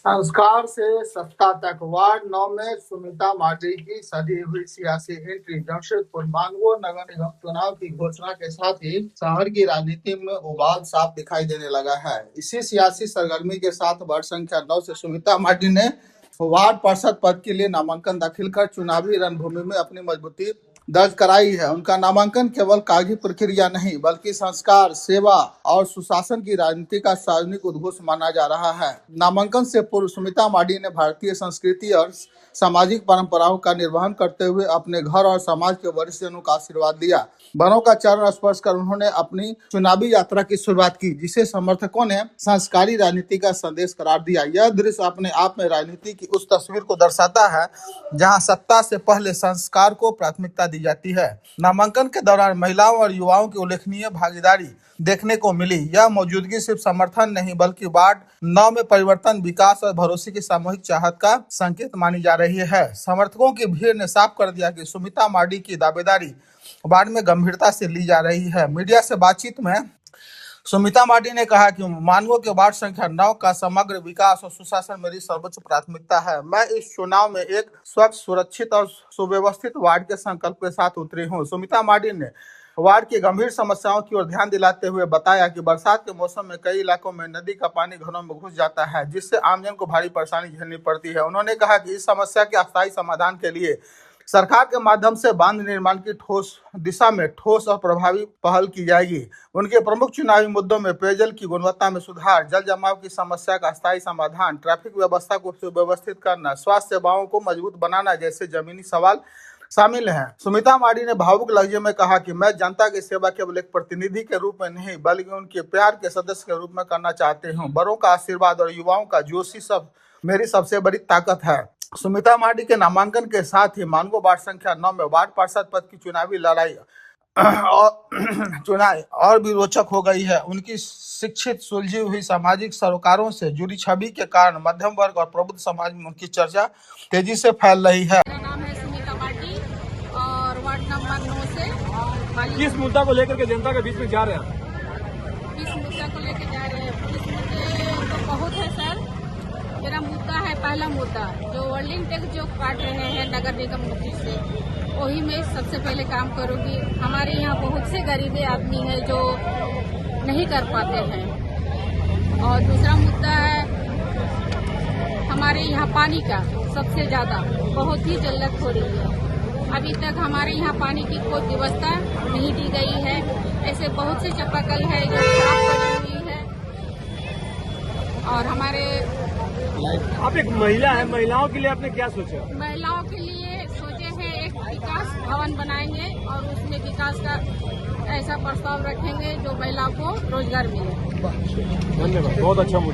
संस्कार से सत्ता तक वार्ड 9 में सुमिता मार्डी की सधी हुई सियासी एंट्री। जमशेदपुर मानगो नगर निगम चुनाव की घोषणा के साथ ही शहर की राजनीति में उबाल साफ दिखाई देने लगा है। इसी सियासी सरगर्मी के साथ वार्ड संख्या 9 से सुमिता मार्डी ने वार्ड पार्षद पद के लिए नामांकन दाखिल कर चुनावी रणभूमि में अपनी मजबूती दर्ज कराई है। उनका नामांकन केवल कागजी प्रक्रिया नहीं बल्कि संस्कार, सेवा और सुशासन की राजनीति का सार्वजनिक उद्घोष माना जा रहा है। नामांकन से पूर्व सुमिता मार्डी ने भारतीय संस्कृति और सामाजिक परंपराओं का निर्वहन करते हुए अपने घर और समाज के वरिष्ठजनों का आशीर्वाद लिया। बड़ों का चरण स्पर्श कर उन्होंने अपनी चुनावी यात्रा की शुरुआत की, जिसे समर्थकों ने संस्कारी राजनीति का संदेश करार दिया। यह दृश्य अपने आप में राजनीति की उस तस्वीर को दर्शाता है जहां सत्ता से पहले संस्कार को प्राथमिकता दी जाती है। नामांकन के दौरान महिलाओं और युवाओं की उल्लेखनीय भागीदारी देखने को मिली। यह मौजूदगी सिर्फ समर्थन नहीं बल्कि वार्ड 9 में परिवर्तन, विकास और भरोसे की सामूहिक चाहत का संकेत मानी जा रही है। समर्थकों की भीड़ ने साफ कर दिया कि सुमिता मार्डी की दावेदारी वार्ड में गंभीरता से ली जा रही है। मीडिया से बातचीत में सुमिता मार्डी ने कहा कि मानगो के वार्ड संख्या 9 का समग्र विकास और सुशासन मेरी सर्वोच्च प्राथमिकता है। मैं इस चुनाव में एक स्वच्छ, सुरक्षित और सुव्यवस्थित वार्ड के संकल्प के साथ उतरी हूं। सुमिता मार्डी ने वार्ड की गंभीर समस्याओं की ओर ध्यान दिलाते हुए बताया कि बरसात के मौसम में कई इलाकों में नदी का पानी घरों में घुस जाता है, जिससे आमजन को भारी परेशानी झेलनी पड़ती है। उन्होंने कहा कि इस समस्या के अस्थायी समाधान के लिए सरकार के माध्यम से बांध निर्माण की दिशा में ठोस और प्रभावी पहल की जाएगी। उनके प्रमुख चुनावी मुद्दों में पेयजल की गुणवत्ता में सुधार, जल जमाव की समस्या का अस्थायी समाधान, ट्रैफिक व्यवस्था को सुव्यवस्थित करना, स्वास्थ्य सेवाओं को मजबूत बनाना जैसे जमीनी सवाल शामिल हैं। सुमिता मार्डी ने भावुक लहजे में कहा कि मैं जनता की सेवा केवल एक प्रतिनिधि के रूप में नहीं बल्कि उनके प्यार के सदस्य के रूप में करना चाहती हूँ। बड़ों का आशीर्वाद और युवाओं का जोशी सब मेरी सबसे बड़ी ताकत है। सुमिता मार्डी के नामांकन के साथ ही मानगो वार्ड संख्या 9 में वार्ड पार्षद पद की चुनावी लड़ाई और भी रोचक हो गई है। उनकी शिक्षित, सुलझी हुई सामाजिक सरोकारों से जुड़ी छवि के कारण मध्यम वर्ग और प्रबुद्ध समाज में उनकी चर्चा तेजी से फैल रही है। मेरा नाम है सुमिता मार्डी और वार्ड नंबर 9 से। किस मुद्दा को लेकर के जनता के बीच में जा रहे हैं? किस मुद्दा को लेकर जा रहे हैं? किस मुद्दे तो बहुत है सर। मेरा मुद्दा है, पहला मुद्दा जो वर्ल्डिंग टैक्स जो काट रहे हैं नगर निगम से, वही मैं सबसे पहले काम करूंगी। हमारे यहाँ बहुत से गरीब आदमी हैं जो नहीं कर पाते हैं। और दूसरा मुद्दा है हमारे यहाँ पानी का, सबसे ज्यादा बहुत ही जल्लत हो रही है। अभी तक हमारे यहाँ पानी की कोई व्यवस्था नहीं दी गई है। ऐसे बहुत से चापाकल है जो खराब पड़ी हुई है। और हमारे आप एक महिला है, महिलाओं के लिए आपने क्या सोचा? महिलाओं के लिए सोचे हैं एक विकास भवन बनाएंगे और उसमें विकास का ऐसा प्रस्ताव रखेंगे जो महिलाओं को रोजगार मिले। धन्यवाद, बहुत अच्छा मुद्दा।